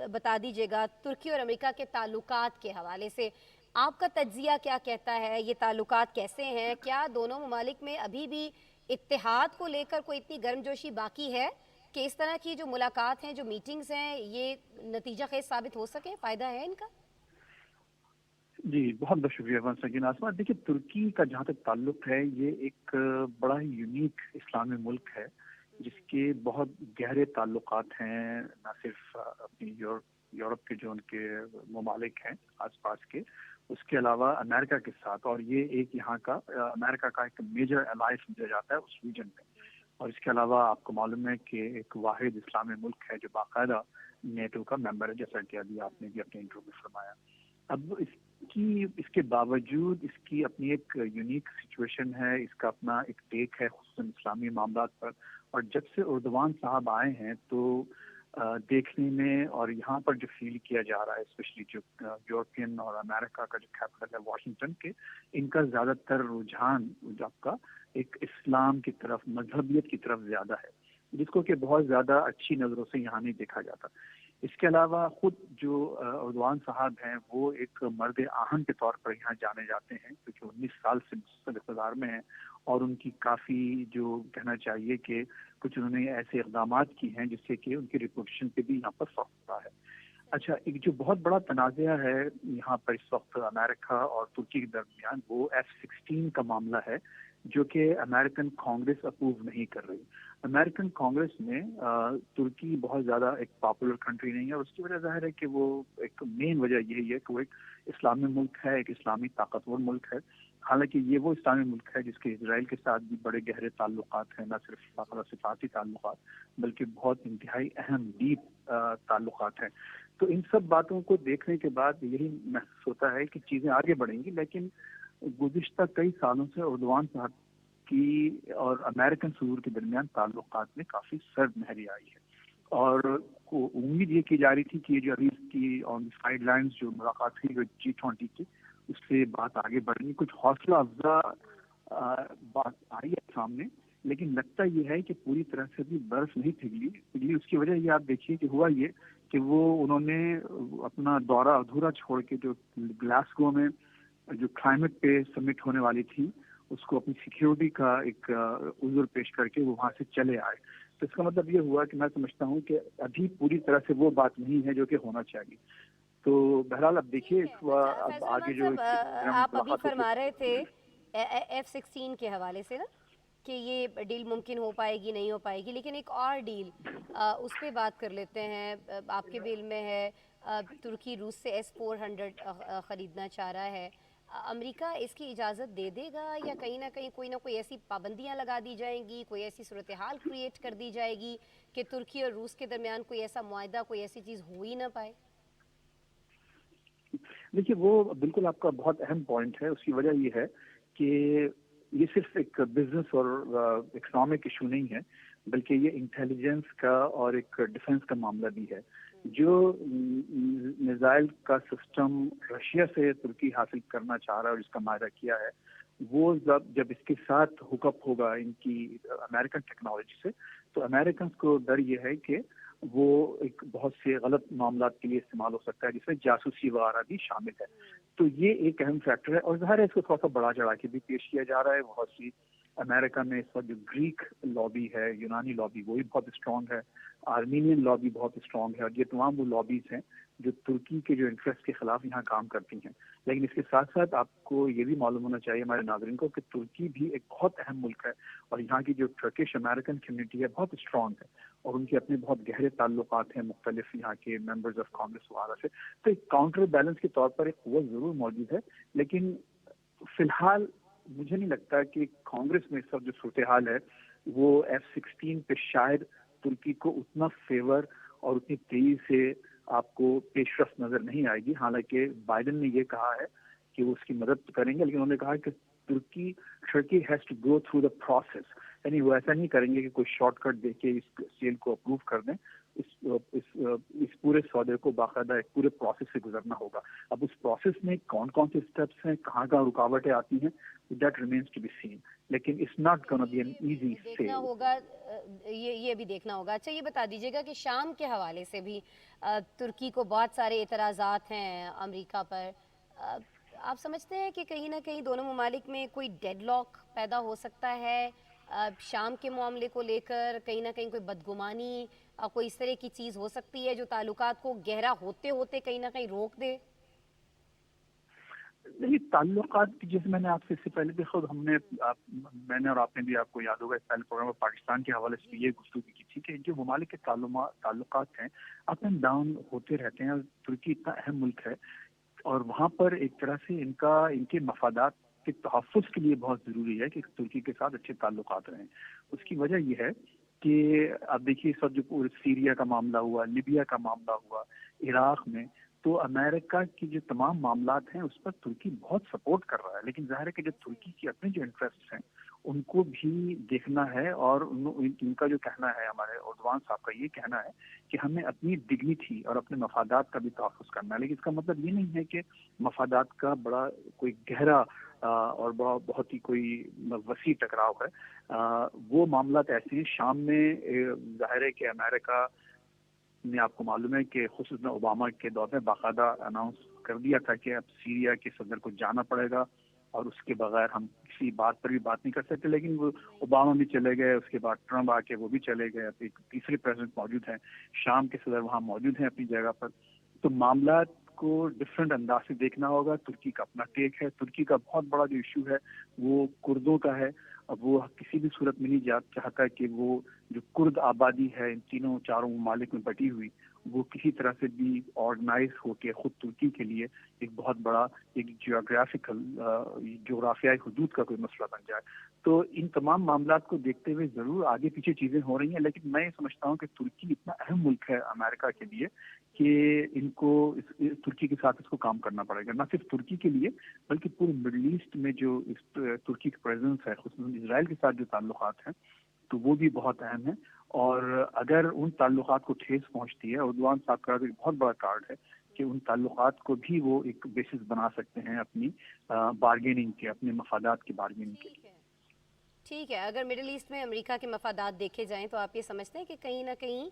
बता दीजिएगा तुर्की और अमेरिका के ताल्लुकात के हवाले से आपका तज्ज़िया क्या कहता है? ये ताल्लुकात कैसे हैं? क्या दोनों ममालिक में अभी भी इत्तेहाद को लेकर कोई इतनी गर्मजोशी बाकी है कि इस तरह की जो मुलाकात हैं, जो मीटिंग्स हैं, ये नतीजा खेज साबित हो सके, फ़ायदा है इनका? जी, बहुत बहुत शुक्रिया सकीन आसमा। देखिए, तुर्की का जहाँ तक ताल्लुक है, ये एक बड़ा ही यूनिक इस्लामी मुल्क है जिसके बहुत गहरे ताल्लुकात हैं, न सिर्फ अपनी यूरोप के जो उनके ममालिक हैं आसपास के, उसके अलावा अमेरिका के साथ। और ये एक यहाँ का अमेरिका का एक मेजर एलाय समझा जाता है उस रीजन में। और इसके अलावा आपको मालूम है कि एक वाहिद इस्लामी मुल्क है जो बाकायदा नेटो का मेंबर है, जैसा कि अभी आपने भी अपने इंटरव्यू में फरमाया। अब इसके बावजूद इसकी अपनी एक यूनिक सिचुएशन है, इसका अपना एक टेक है खुसूसन इस्लामी मामलात पर। और जब से उर्दवान साहब आए हैं तो देखने में और यहाँ पर जो फील किया जा रहा है, स्पेशली जो यूरोपियन और अमेरिका का जो कैपिटल है वाशिंगटन के, इनका ज़्यादातर रुझान आपका एक इस्लाम की तरफ, मजहबियत की तरफ ज़्यादा है, जिसको कि बहुत ज़्यादा अच्छी नज़रों से यहाँ नहीं देखा जाता। इसके अलावा खुद जो उर्दवान साहब हैं वो एक मर्द आहन के तौर पर यहाँ जाने जाते हैं, क्योंकि 19 साल से इक़्तिदार में हैं और उनकी काफ़ी जो कहना चाहिए कि कुछ उन्होंने ऐसे इक़दामात की हैं जिससे कि उनकी रिपोर्टेशन पे भी यहाँ पर फर्क पड़ा है। अच्छा, एक जो बहुत बड़ा तनाज़ा है यहाँ पर इस वक्त अमेरिका और तुर्की के दरमियान, वो F-16 का मामला है, जो कि अमेरिकन कांग्रेस अप्रूव नहीं कर रही। अमेरिकन कांग्रेस में तुर्की बहुत ज़्यादा एक पॉपुलर कंट्री नहीं है, और उसकी वजह ज़ाहिर है कि वो एक मेन वजह यही है कि वो एक इस्लामी मुल्क है, एक इस्लामी ताकतवर मुल्क है। हालांकि ये वो इस्लामी मुल्क है जिसके इजराइल के साथ भी बड़े गहरे ताल्लुकात हैं, न सिर्फ सिफाती ताल्लुकात बल्कि बहुत इंतहाई अहम डीप ताल्लुकात हैं। तो इन सब बातों को देखने के बाद यही महसूस होता है कि चीज़ें आगे बढ़ेंगी, लेकिन गुज़िश्ता कई सालों से उर्दवान साहब की और अमेरिकन सदूर के दरमियान ताल्लुकात में काफ़ी सर्द महरी आई है। और उम्मीद ये की जा रही थी कि ये जो अभी इसकी ऑन साइड लाइन्स जो मुलाकात हुई G20 की, उससे बात आगे बढ़नी, कुछ हौसला अफजा बात आई है सामने। लेकिन लगता ये है कि पूरी तरह से भी बर्फ नहीं पिघली। उसकी वजह ये आप देखिए कि हुआ ये कि उन्होंने अपना दौरा अधूरा छोड़ के जो ग्लासगो में जो क्लाइमेट पे समिट होने वाली थी, उसको अपनी सिक्योरिटी का एक उज़्र पेश करके वो वहाँ से चले आए। तो इसका मतलब ये हुआ कि मैं समझता हूँ कि अभी पूरी तरह से वो बात नहीं है जो कि होना चाहिए। तो बहरहाल अब देखिए अब आगे जो आप अभी फरमा रहे थे F-16 के हवाले से ना कि ये डील मुमकिन हो पाएगी नहीं हो पाएगी, लेकिन एक और डील उस पर बात कर लेते हैं। आपके बिल में है तुर्की रूस से S-400 ख़रीदना चाह रहा है। अमेरिका इसकी इजाज़त दे देगा या कहीं ना कहीं कोई ना कोई ऐसी पाबंदियां लगा दी जाएंगी, कोई ऐसी सूरत हाल क्रिएट कर दी जाएगी कि तुर्की और रूस के दरमियान कोई ऐसा मुआहदा, कोई ऐसी चीज़ हो ही ना पाए? देखिए, वो बिल्कुल आपका बहुत अहम पॉइंट है। उसकी वजह ये है कि ये सिर्फ एक बिजनेस और इकोनॉमिक इशू नहीं है, बल्कि ये इंटेलिजेंस का और एक डिफेंस का मामला भी है। जो मिसाइल का सिस्टम रशिया से तुर्की हासिल करना चाह रहा है और जिसका मायदा किया है, वो जब इसके साथ हुकअप होगा इनकी अमेरिकन टेक्नोलॉजी से, तो अमेरिकन को डर ये है कि وہ ایک بہت سے غلط معاملات کے لیے استعمال ہو سکتا ہے، جس میں جاسوسی وغیرہ بھی شامل ہے. تو یہ ایک اہم فیکٹر ہے، اور ظاہر ہے اس کو تھوڑا سا بڑا چڑھا کے بھی پیش کیا جا رہا ہے. بہت سی امریکہ میں اس وقت جو گریک لابی ہے، یونانی لابی، وہ بھی بہت اسٹرانگ ہے، آرمینین لابی بہت اسٹرانگ ہے، اور یہ تمام وہ لابیز ہیں جو ترکی کے جو انٹرسٹ کے خلاف یہاں کام کرتی ہیں. لیکن اس کے ساتھ ساتھ آپ کو یہ بھی معلوم ہونا چاہیے ہمارے ناظرین کو کہ ترکی بھی ایک بہت اہم ملک ہے، اور یہاں کی جو ٹرکش امریکن کمیونٹی ہے بہت اسٹرانگ ہے، اور ان کے اپنے بہت گہرے تعلقات ہیں مختلف یہاں کے ممبرز آف کانگریس وغیرہ سے. تو ایک کاؤنٹر بیلنس کے طور پر ایک قوت ضرور موجود ہے، لیکن فی الحال مجھے نہیں لگتا کہ کانگریس میں اس وقت جو صورتحال ہے وہ F-16 پہ شاید ترکی کو اتنا فیور اور اتنی تیزی سے آپ کو پیش رفت نظر نہیں آئے گی. حالانکہ بائیڈن نے یہ کہا ہے کہ وہ اس کی مدد کریں گے، لیکن انہوں نے کہا کہ ترکی has to go through the process. یعنی وہ ایسا نہیں کریں گے کہ کوئی شارٹ کٹ دے کے اس سیل کو اپروو کر دیں. اس پورے سودے کو باقاعدہ ایک پورے پروسیس سے گزرنا ہوگا. اب اس پروسیس میں کون کون سے اسٹیپس ہیں، کہاں کہاں رکاوٹیں آتی ہیں، that remains to be seen. لیکن it's not gonna be an easy دیکھنا سیل. ہوگا، یہ بھی دیکھنا ہوگا. اچھا، یہ بتا دیجیے گا کہ شام کے حوالے سے بھی ترکی کو بہت سارے اعتراضات ہیں امریکہ پر. آپ سمجھتے ہیں کہ کہیں نہ کہیں دونوں ممالک میں کوئی ڈیڈ لاک پیدا ہو سکتا ہے شام کے معاملے کو لے کر؟ کہیں نہ کہیں کوئی بدگمانی، کوئی اس طرح کی چیز ہو سکتی ہے جو تعلقات کو گہرا ہوتے ہوتے کہیں نہ کہیں روک دے؟ نہیں، تعلقات جیسے میں نے آپ سے اس سے پہلے بھی خود میں نے اور آپ نے بھی، آپ کو یاد ہوگا اس پہلے پروگرام میں پاکستان کے حوالے سے بھی یہ گفتگو کی تھی کہ جو ممالک کے تعلقات ہیں اپ اینڈ ڈاؤن ہوتے رہتے ہیں. ترکی اتنا اہم ملک ہے، اور وہاں پر ایک طرح سے ان کے مفادات کے تحفظ کے لیے بہت ضروری ہے کہ ترکی کے ساتھ اچھے تعلقات رہیں. اس کی وجہ یہ ہے کہ اب دیکھیے اس وقت جو سیریا کا معاملہ ہوا، لیبیا کا معاملہ ہوا، عراق میں، تو امریکہ کی جو تمام معاملات ہیں اس پر ترکی بہت سپورٹ کر رہا ہے. لیکن ظاہر ہے کہ جو ترکی کی اپنے جو انٹرسٹ ہیں ان کو بھی دیکھنا ہے، اور ان کا جو کہنا ہے، ہمارے اردوان صاحب کا یہ کہنا ہے کہ ہمیں اپنی ڈگنیٹی اور اپنے مفادات کا بھی تحفظ کرنا ہے. لیکن اس کا مطلب یہ نہیں ہے کہ مفادات کا بڑا کوئی گہرا اور بہت ہی کوئی وسیع ٹکراؤ ہے. وہ معاملات ایسے ہیں شام میں. ظاہر ہے کہ امریکہ نے، آپ کو معلوم ہے کہ خصوصاً اوباما کے دور میں باقاعدہ اناؤنس کر دیا تھا کہ اب سیریا کے صدر کو جانا پڑے گا، اور اس کے بغیر ہم کسی بات پر بھی بات نہیں کر سکتے. لیکن وہ اوباما بھی چلے گئے، اس کے بعد ٹرمپ آ کے وہ بھی چلے گئے. اب ایک تیسرے پریزیڈنٹ موجود ہیں، شام کے صدر وہاں موجود ہیں اپنی جگہ پر. تو معاملات کو ڈفرینٹ انداز سے دیکھنا ہوگا. ترکی کا اپنا ٹیک ہے. ترکی کا بہت بڑا جو ایشو ہے وہ کردوں کا ہے. اب وہ کسی بھی صورت میں نہیں چاہتا کہ وہ جو کرد آبادی ہے ان چاروں ممالک میں بٹی ہوئی، وہ کسی طرح سے بھی آرگنائز ہو کے خود ترکی کے لیے ایک بہت بڑا ایک جغرافیائی حدود کا کوئی مسئلہ بن جائے. تو ان تمام معاملات کو دیکھتے ہوئے ضرور آگے پیچھے چیزیں ہو رہی ہیں، لیکن میں یہ سمجھتا ہوں کہ ترکی اتنا اہم ملک ہے امریکہ کے لیے کہ ان کو ترکی کے ساتھ اس کو کام کرنا پڑے گا. نہ صرف ترکی کے لیے بلکہ پورے مڈل ایسٹ میں جو ترکی کی پریزنس ہے، خصوصاً اسرائیل کے ساتھ جو تعلقات ہیں، تو وہ بھی بہت اہم ہے. اور اگر ان تعلقات کو ٹھیس پہنچتی ہے، اردوان صاحب کا ایک بہت بڑا کارڈ ہے کہ ان تعلقات کو بھی وہ ایک بیسس بنا سکتے ہیں اپنی بارگیننگ کے، اپنے مفادات کی بارگیننگ کے لیے. ٹھیک ہے، اگر مڈل ایسٹ میں امریکہ کے مفادات دیکھے جائیں تو آپ یہ سمجھتے ہیں کہ کہیں نہ کہیں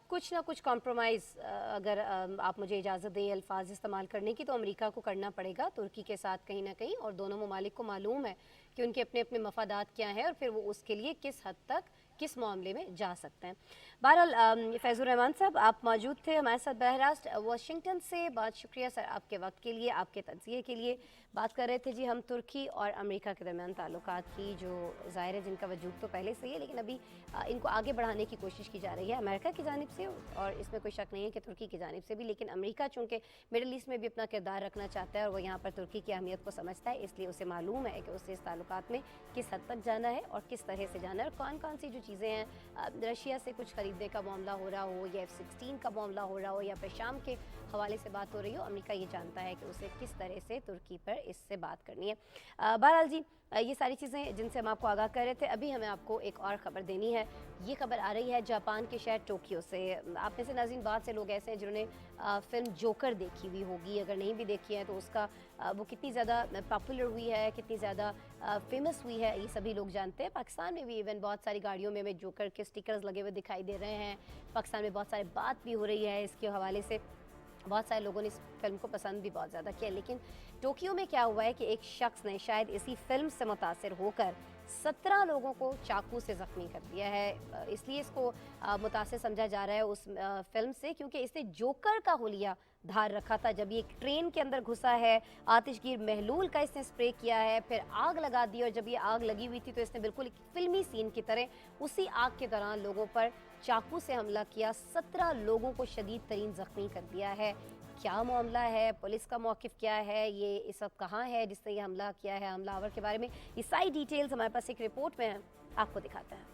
کچھ نہ کچھ کمپرومائز، اگر آپ مجھے اجازت دیں الفاظ استعمال کرنے کی، تو امریکہ کو کرنا پڑے گا ترکی کے ساتھ کہیں نہ کہیں، اور دونوں ممالک کو معلوم ہے کہ ان کے اپنے اپنے مفادات کیا ہیں اور پھر وہ اس کے لیے کس حد تک کس معاملے میں جا سکتے ہیں. بہرحال فیض الرحمان صاحب، آپ موجود تھے ہمارے ساتھ براہ راست واشنگٹن سے. بہت شکریہ سر آپ کے وقت کے لیے، آپ کے تجزیے کے لیے. بات کر رہے تھے جی ہم ترکی اور امریکہ کے درمیان تعلقات کی، جو ظاہر ہے جن کا وجود تو پہلے سے ہی ہے، لیکن ابھی ان کو آگے بڑھانے کی کوشش کی جا رہی ہے امریکہ کی جانب سے، اور اس میں کوئی شک نہیں ہے کہ ترکی کی جانب سے بھی. لیکن امریکہ چونکہ مڈل ایسٹ میں بھی اپنا کردار رکھنا چاہتا ہے اور وہ یہاں پر ترکی کی اہمیت کو سمجھتا ہے، اس لیے اسے معلوم ہے کہ اسے اس تعلقات میں کس حد تک جانا ہے اور کس طرح سے جانا ہے، اور کون کون سی جو چیزیں ہیں، رشیا سے کچھ خریدنے کا معاملہ ہو رہا ہو، یا F-16 کا معاملہ ہو رہا ہو، یا پھر شام کے حوالے سے بات ہو رہی ہو، امریکہ یہ جانتا ہے کہ اسے کس طرح سے ترکی پر اس سے بات کرنی ہے. بہرحال جی، یہ ساری چیزیں جن سے ہم آپ کو آگاہ کر رہے تھے. ابھی ہمیں آپ کو ایک اور خبر دینی ہے. یہ خبر آ رہی ہے جاپان کے شہر ٹوکیو سے. آپ میں سے ناظرین بہت سے لوگ ایسے ہیں جنہوں نے فلم جوکر دیکھی ہوئی ہوگی، اگر نہیں بھی دیکھی ہے تو اس کا वो कितनी ज़्यादा पॉपुलर हुई है, कितनी ज़्यादा फेमस हुई है, ये सभी लोग जानते हैं। पाकिस्तान में भी इवन बहुत सारी गाड़ियों में हमें जोकर के स्टिकर्स लगे हुए दिखाई दे रहे हैं। पाकिस्तान में बहुत सारी बात भी हो रही है इसके हवाले से, बहुत सारे लोगों ने इस फिल्म को पसंद भी बहुत ज़्यादा किया। लेकिन टोक्यो में क्या हुआ है कि एक शख्स ने शायद इसी फिल्म से मुतासिर होकर 17 लोगों को चाकू से ज़ख्मी कर दिया है। इसलिए इसको मुतासिर समझा जा रहा है उस फिल्म से, क्योंकि इसने जोकर का हुलिया धार रखा था। जब ये एक ट्रेन के अंदर घुसा है, आतिशगीर महलूल का इसने स्प्रे किया है, फिर आग लगा दी, और जब ये आग लगी हुई थी तो इसने बिल्कुल एक फिल्मी सीन की तरह उसी आग के दौरान लोगों पर चाकू से हमला किया, 17 लोगों को शदीद तरीन ज़ख्मी कर दिया है। क्या मामला है, पुलिस का मौक़िफ़ क्या है, ये इस वक्त कहाँ है जिसने ये हमला किया है, हमलावर के बारे में ये सारी डिटेल्स हमारे पास एक रिपोर्ट में है, आपको दिखाते हैं।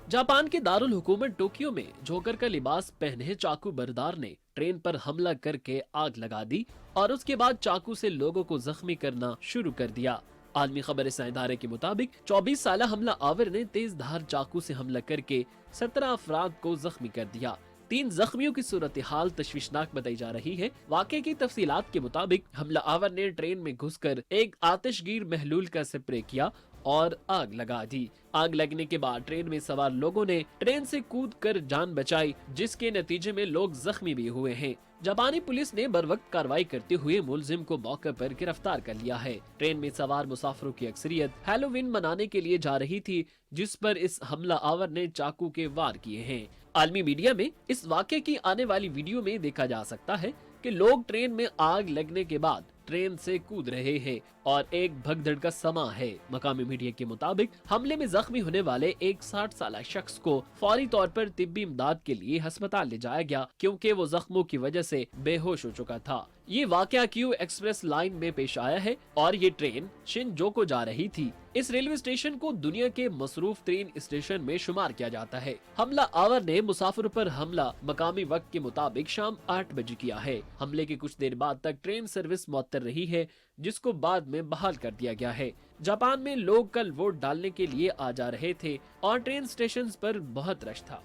जापान के दारुल हुकूमत टोक्यो में जोकर का लिबास पहने चाकू बरदार ने ट्रेन पर हमला करके आग लगा दी और उसके बाद चाकू से लोगों को जख्मी करना शुरू कर दिया। आलमी खबर इदारे के मुताबिक 24 साला हमला आवर ने तेज धार चाकू से हमला करके 17 अफराद को जख्मी कर दिया। 3 जख्मियों की सूरत हाल तशवीशनाक बताई जा रही है। वाक़े की तफसीलात के मुताबिक हमला आवर ने ट्रेन में घुसकर एक आतिशगीर महलूल का स्प्रे किया और आग लगा दी। आग लगने के बाद ट्रेन में सवार लोगों ने ट्रेन से कूदकर जान बचाई, जिसके नतीजे में लोग जख्मी भी हुए हैं। जापानी पुलिस ने बरवक्त कार्रवाई करते हुए मुलजिम को मौके पर गिरफ्तार कर लिया है। ट्रेन में सवार मुसाफिरों की अक्सरियत हैलोवीन मनाने के लिए जा रही थी, जिस पर इस हमला आवर ने चाकू के वार किए हैं। आलमी मीडिया में इस वाक़े की आने वाली वीडियो में देखा जा सकता है कि लोग ट्रेन में आग लगने के बाद ट्रेन से कूद रहे हैं और एक भगदड़ का समा है। मकामी मीडिया के मुताबिक हमले में जख्मी होने वाले एक 60 साला शख्स को फौरी तौर पर तिब्बी इमदाद के लिए अस्पताल ले जाया गया, क्योंकि वो जख्मों की वजह से बेहोश हो चुका था। ये वाकया क्यू एक्सप्रेस लाइन में पेश आया है और ये ट्रेन शिनजोको जा रही थी। इस रेलवे स्टेशन को दुनिया के मसरूफ तरीन स्टेशन में शुमार किया जाता है। हमला आवर ने मुसाफिरों पर हमला मकामी वक्त के मुताबिक शाम 8 बजे किया है। हमले के कुछ देर बाद तक ट्रेन सर्विस मुअत्तल रही है, जिसको बाद में बहाल कर दिया गया है। जापान में लोग कल वोट डालने के लिए आ जा रहे थे और ट्रेन स्टेशन पर बहुत रश था।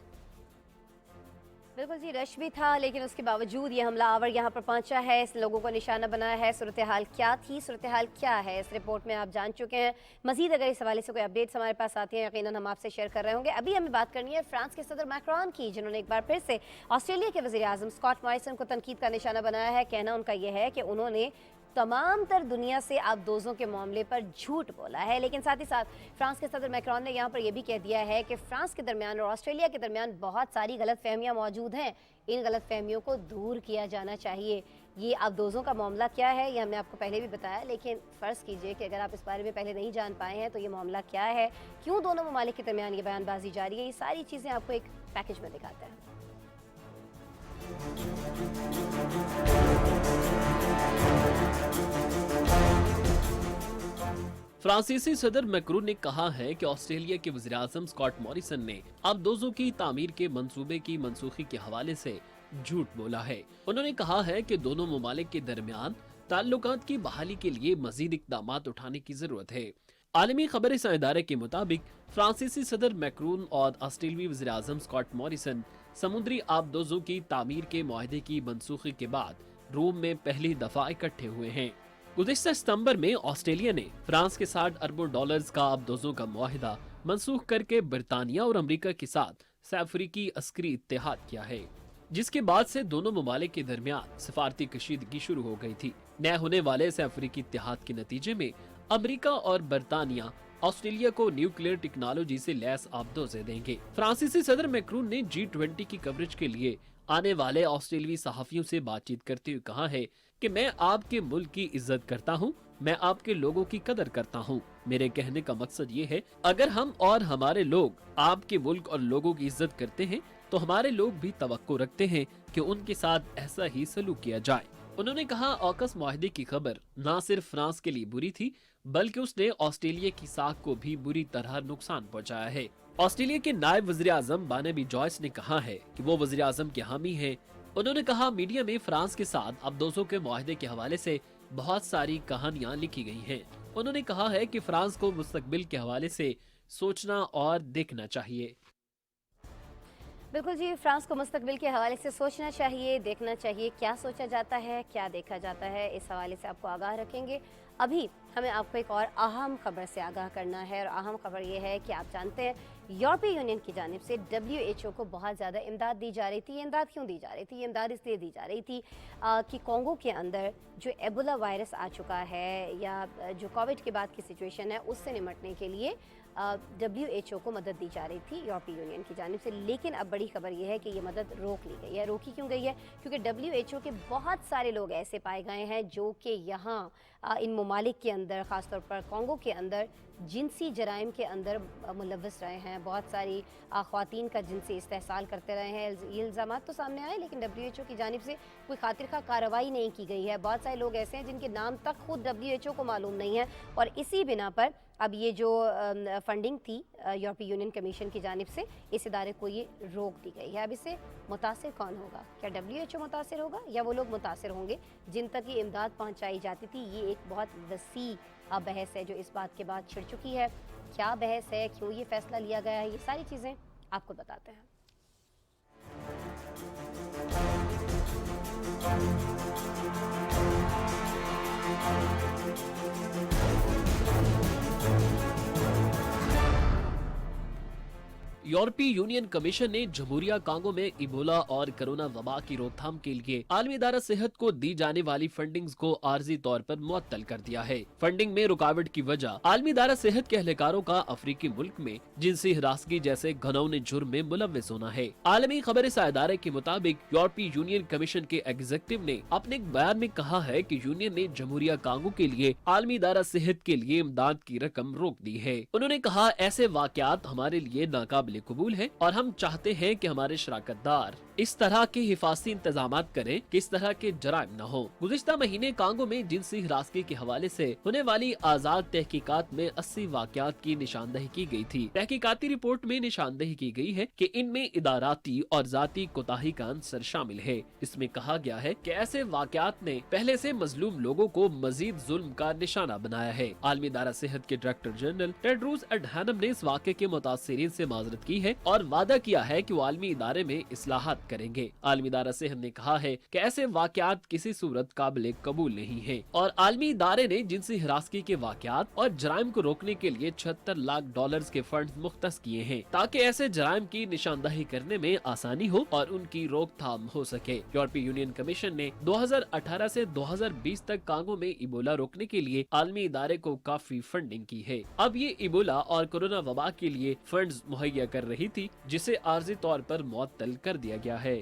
बिल्कुल जी, रश भी था, लेकिन उसके बावजूद ये हमला आवर यहाँ पर पहुंचा है, इस लोगों को निशाना बनाया है। सूरत हाल क्या थी, सूरत हाल क्या है, इस रिपोर्ट में आप जान चुके हैं। मजीद अगर इस हवाले से कोई अपडेट्स हमारे पास आती हैं, यकीनन हम आपसे शेयर कर रहे होंगे। अभी हमें बात करनी है फ्रांस के सदर मैक्रोन की, जिन्होंने एक बार फिर से ऑस्ट्रेलिया के वज़ीर आज़म स्कॉट मॉरिसन को तनकीद का निशाना बनाया है। कहना उनका यह है कि उन्होंने तमाम तर दुनिया से आबदोज़ों के मामले पर झूठ बोला है। लेकिन साथ ही साथ फ्रांस के सदर मैक्रोन ने यहाँ पर यह भी कह दिया है कि फ्रांस के दरमियान और ऑस्ट्रेलिया के दरमियान बहुत सारी गलत फहमियाँ मौजूद हैं, इन गलत फहमियों को दूर किया जाना चाहिए। ये आबदोज़ों का मामला क्या है, ये हमने आपको पहले भी बताया, लेकिन फ़र्ज़ कीजिए कि अगर आप इस बारे में पहले नहीं जान पाए हैं तो ये मामला क्या है, क्यों दोनों ममालिक के दरमियान ये बयानबाजी जारी है, ये सारी चीज़ें आपको एक पैकेज में दिखाते हैं। फ्रांसीसी सदर मैक्रोन ने कहा है कि ऑस्ट्रेलिया के वज़ीर आज़म स्कॉट मॉरिसन ने आबदोज़ों की तामीर के मंसूबे की मनसूखी के हवाले से झूठ बोला है। उन्होंने कहा है कि दोनों ममालिक के दरमियान ताल्लुकात की बहाली के लिए मजीद इक़दामात उठाने की जरूरत है। आलमी खबर इदारे के मुताबिक फ्रांसीसी सदर मैक्रोन और ऑस्ट्रेलियाई वज़ीर आज़म स्कॉट मॉरिसन समुद्री आबदोज़ों की तामीर के मुआहदे की मनसूखी के बाद रोम में पहली दफा इकट्ठे हुए हैं। गुज़िश्ता सितंबर में ऑस्ट्रेलिया ने फ्रांस के 60 अरबों डॉलर्स का आबदोज़ों का मुआहिदा मनसूख करके बरतानिया और अमेरिका के साथ सैफरीकी अस्करी इत्तेहाद किया है, जिसके बाद से दोनों ममालिक के दरमियान सिफारती कशीदगी शुरू हो गई थी। नए होने वाले सैफरीकी इत्तेहाद के नतीजे में अमेरिका और बरतानिया ऑस्ट्रेलिया को न्यूक्लियर टेक्नोलॉजी से लैस आबदोज़ें देंगे। फ्रांसीसी सदर मैक्रोन ने G20 की कवरेज के लिए आने वाले ऑस्ट्रेलियाई सहाफियों से बातचीत करते हुए कहा है कि मैं आपके मुल्क की इज्जत करता हूं, मैं आपके लोगों की कदर करता हूं। मेरे कहने का मकसद ये है, अगर हम और हमारे लोग आपके मुल्क और लोगों की इज्जत करते हैं तो हमारे लोग भी तवक्को रखते हैं कि उनके साथ ऐसा ही सलूक किया जाए। उन्होंने कहा, ऑकस मुआहदे की खबर न सिर्फ फ्रांस के लिए बुरी थी, बल्कि उसने ऑस्ट्रेलिया की साख को भी बुरी तरह नुकसान पहुंचाया है। ऑस्ट्रेलिया के नायब वज़ीर आज़म बारनाबी जॉयस ने कहा है कि वो वज़ीर आज़म के हामी हैं। उन्होंने कहा, मीडिया में फ्रांस के साथ आबदोज़ों के मुआहदे के हवाले से बहुत सारी कहानियां लिखी गई हैं। उन्होंने कहा है कि फ्रांस को मुस्तकबिल के हवाले से सोचना और देखना चाहिए। बिल्कुल जी, फ्रांस को मुस्तकबिल के हवाले से सोचना चाहिए, देखना चाहिए क्या सोचा जाता है, क्या देखा जाता है, इस हवाले से आपको आगाह रखेंगे। अभी हमें आपको एक और अहम खबर से आगाह करना है, और अहम खबर ये है कि आप जानते हैं यूरोपीय यूनियन की जानिब से WHO को बहुत ज़्यादा इमदाद दी जा रही थी। ये इमदाद क्यों दी जा रही थी? ये इमदाद इसलिए दी जा रही थी कि कॉन्गो के अंदर जो एबोला वायरस आ चुका है, या जो कोविड के बाद की सिचुएशन है, उससे निपटने के लिए WHO को मदद दी जा रही थी यूरोपीय यूनियन की जानिब से। लेकिन अब बड़ी खबर यह है कि ये मदद रोक ली गई है। रोकी क्यों गई है? क्योंकि WHO के बहुत सारे लोग ऐसे पाए गए हैं जो कि यहाँ इन ममालिक के अंदर, ख़ासतौर पर कॉन्गो के अंदर, जिनसी जराइम के अंदर मुलव्वस रहे हैं। बहुत सारी ख़वातीन का जिनसी इस्तेहसाल करते रहे हैं। ये इल्ज़ामात तो सामने आए, लेकिन WHO की जानिब से कोई खातिरखा कार्रवाई नहीं की गई है। बहुत सारे लोग ऐसे हैं जिनके नाम तक खुद WHO को मालूम नहीं है, और इसी बिना पर अब ये जो फंडिंग थी यूरोपीय यूनियन कमीशन की जानिब से, इस इदारे को ये रोक दी गई है। अब इससे मुतासिर कौन होगा? क्या WHO मुतासिर होगा, या वो लोग मुतासिर होंगे जिन तक ये इमदाद पहुंचाई जाती थी? ये एक बहुत वसी बहस है जो इस बात के बाद छिड़ चुकी है। क्या बहस है, क्यों ये फैसला लिया गया है, ये सारी चीज़ें आपको बताते हैं। यूरोपीय यूनियन कमीशन ने जमहूरिया कांगो में इबोला और कोरोना वबा की रोकथाम के लिए आलमी इदारा सेहत को दी जाने वाली फंडिंग्स को आर्जी तौर पर मुअत्तल कर दिया है। फंडिंग में रुकावट की वजह आलमी इदारा सेहत के एहलकारों का अफ्रीकी मुल्क में जिनसी हिरासगी जैसे घनौने जुर्म में मुलव्वस होना है। आलमी खबर इदारे के मुताबिक यूरोपीय यूनियन कमीशन के एग्जीक्यूटिव ने अपने एक बयान में कहा है कि यूनियन ने जमहूरिया कांगो के लिए आलमी इदारा सेहत के लिए इमदाद की रकम रोक दी है। उन्होंने कहा, ऐसे वाकयात हमारे लिए नाकाबिल कबूल है, और हम चाहते हैं कि हमारे शराकतदार इस तरह के हिफाजती इंतजामात करें कि इस तरह के जराइम न हो। गुज़िश्ता महीने कांगो में जिनसी हिरासगी के हवाले से होने वाली आजाद तहकीकात में 80 वाकयात की निशानदही की गई थी। तहकीकाती रिपोर्ट में निशानदही की गई है कि इनमें इदाराती और जाती कोताही का अंसर शामिल है। इसमें कहा गया है कि ऐसे वाकयात ने पहले से मजलूम लोगों को मजीद जुल्म का निशाना बनाया है। आलमी इदारा सेहत के डायरेक्टर जनरल टेड्रोस अडहानम ने इस वाक़े के मुतासिरीन से माजरत की है और वादा किया है कि वो आलमी इदारे में इस्लाहात करेंगे। आलमी इदारा सेहत ने कहा है कि ऐसे वाकयात किसी सूरत काबिल कबूल नहीं है, और आलमी इदारे ने जिनसी हिरासगी के वाकयात और जराइम को रोकने के लिए $76 लाख के फंड मुख्तस किए हैं, ताकि ऐसे जराइम की निशानदही करने में आसानी हो और उनकी रोकथाम हो सके। यूरोपीय यूनियन कमीशन ने 2018 से 2020 तक कांगो में इबोला रोकने के लिए आलमी इदारे को काफी फंडिंग की है। अब ये इबोला और कोरोना वबा के लिए फंड्स मुहैया कर रही थी, जिसे आर्जी तौर पर मुअत्तल कर दिया गया है।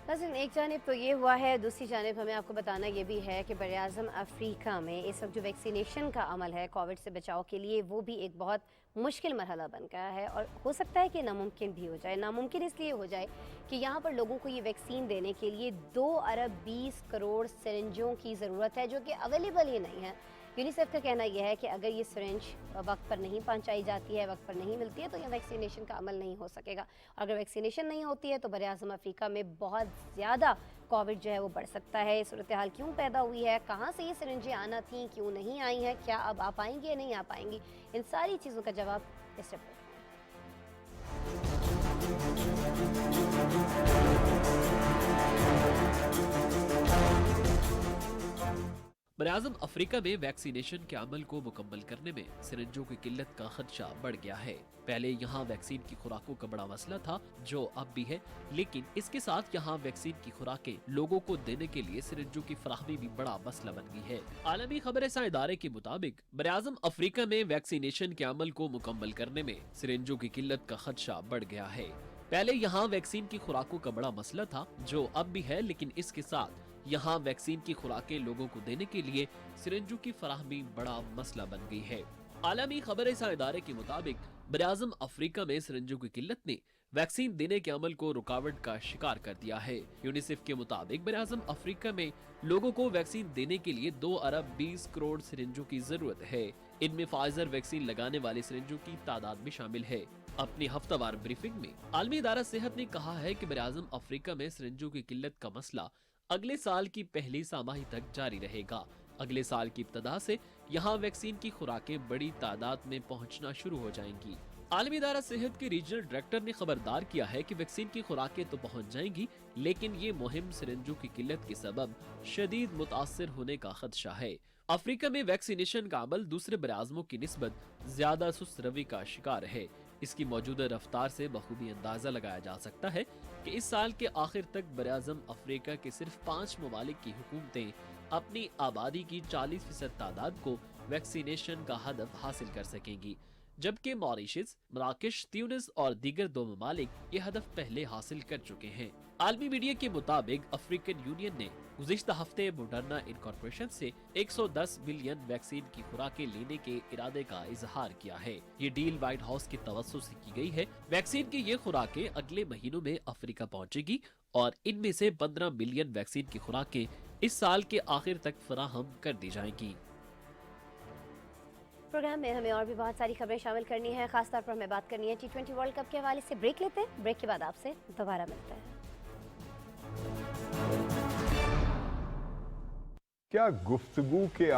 नाज़रीन, एक जानिब तो ये हुआ है, दूसरी जानिब हमें आपको बताना ये भी है कि बरआज़म अफ्रीका में इस वक्त जो वैक्सीनेशन का अमल है कोविड से बचाव के लिए, वो भी एक बहुत मुश्किल मरहला बन गया है, और हो सकता है कि नामुमकिन भी हो जाए। नामुमकिन इसलिए हो जाए कि यहाँ पर लोगों को ये वैक्सीन देने के लिए 2 अरब 20 करोड़ सिरिंजों की ज़रूरत है, जो कि अवेलेबल ही नहीं है। यूनिसेफ का कहना यह है कि अगर ये सिरिंज वक्त पर नहीं पहुंचाई जाती है, वक्त पर नहीं मिलती है, तो यह वैक्सीनेशन का अमल नहीं हो सकेगा। अगर वैक्सीनेशन नहीं होती है तो बरआज़म अफ्रीका में बहुत ज़्यादा कोविड जो है वो बढ़ सकता है। सूरत हाल क्यों पैदा हुई है, कहाँ से ये सिरिंजें आना थी, क्यों नहीं आई हैं, क्या अब आ पाएंगी या नहीं आ पाएंगी, इन सारी चीज़ों का जवाब इस रिपोर्ट बरआज़म अफ्रीका में वैक्सीनेशन के अमल को मुकम्मल करने में सिरिंजों की किल्लत का खदशा बढ़ गया है। पहले यहाँ वैक्सीन की खुराकों का बड़ा मसला था, जो अब भी है, लेकिन इसके साथ यहाँ वैक्सीन की खुराकें लोगों को देने के लिए सिरिंजों की फराहमी भी बड़ा मसला बन गई है। आलमी खबर इदारे के मुताबिक बरआज़म अफ्रीका में वैक्सीनेशन के अमल को मुकम्मल करने में सिरिंजों की किल्लत का खदशा बढ़ गया है। पहले यहाँ वैक्सीन की खुराकों का बड़ा मसला था, जो अब भी है, लेकिन इसके साथ यहाँ वैक्सीन की खुराकें लोगों को देने के लिए सिरिंजों की फराहमी बड़ा मसला बन गई है। आलमी खबर इदारे के मुताबिक बरआज़म अफ्रीका में सिरिंजों की किल्लत ने वैक्सीन देने के अमल को रुकावट का शिकार कर दिया है। यूनिसेफ के मुताबिक बरआज़म अफ्रीका में लोगों को वैक्सीन देने के लिए 2 अरब 20 करोड़ सिरिंजों की जरूरत है। इनमें फाइजर वैक्सीन लगाने वाले सिरिंजों की तादाद भी शामिल है। अपनी हफ्तावार ब्रीफिंग में आलमी इदारा सेहत ने कहा है कि बरआज़म अफ्रीका में सिरिंजों की किल्लत का मसला अगले साल की पहली सामाही तक जारी रहेगा। अगले साल की इब्तदा से यहाँ वैक्सीन की खुराकें बड़ी तादाद में पहुँचना शुरू हो जाएंगी। عالمی ادارہ صحت کے ریجنل ڈائریکٹر نے خبردار کیا ہے کہ ویکسین کی خوراکیں تو پہنچ جائیں گی، لیکن یہ مہم سرنجوں کی قلت کے سبب شدید متاثر ہونے کا خدشہ ہے۔ افریقہ میں ویکسینیشن کا عمل دوسرے براعظموں کی نسبت زیادہ سست روی کا شکار ہے۔ اس کی موجودہ رفتار سے بخوبی اندازہ لگایا جا سکتا ہے کہ اس سال کے آخر تک براعظم افریقہ کے صرف 5 ممالک کی حکومتیں اپنی آبادی کی 40% تعداد کو ویکسینیشن کا ہدف حاصل کر سکیں گی، جبکہ موریشس، مراکش، تیونس اور دیگر 2 ممالک یہ ہدف پہلے حاصل کر چکے ہیں۔ عالمی میڈیا کے مطابق افریقن یونین نے گزشتہ ہفتے موڈرنا انکارپوریشن سے 110 ملین ویکسین کی خوراکیں لینے کے ارادے کا اظہار کیا ہے۔ یہ ڈیل وائٹ ہاؤس کی توسط سے کی گئی ہے۔ ویکسین کی یہ خوراکیں اگلے مہینوں میں افریقہ پہنچے گی اور ان میں سے 15 ملین ویکسین کی خوراکیں اس سال کے آخر تک فراہم کر دی جائیں گی۔ پروگرام میں ہمیں اور بھی بہت ساری خبریں شامل کرنی ہیں، خاص طور پر ہمیں بات کرنی ہے T20 ورلڈ کپ کے حوالے سے۔ بریک لیتے ہیں، بریک کے بعد آپ سے دوبارہ ملتے ہیں۔ کیا گفتگو کے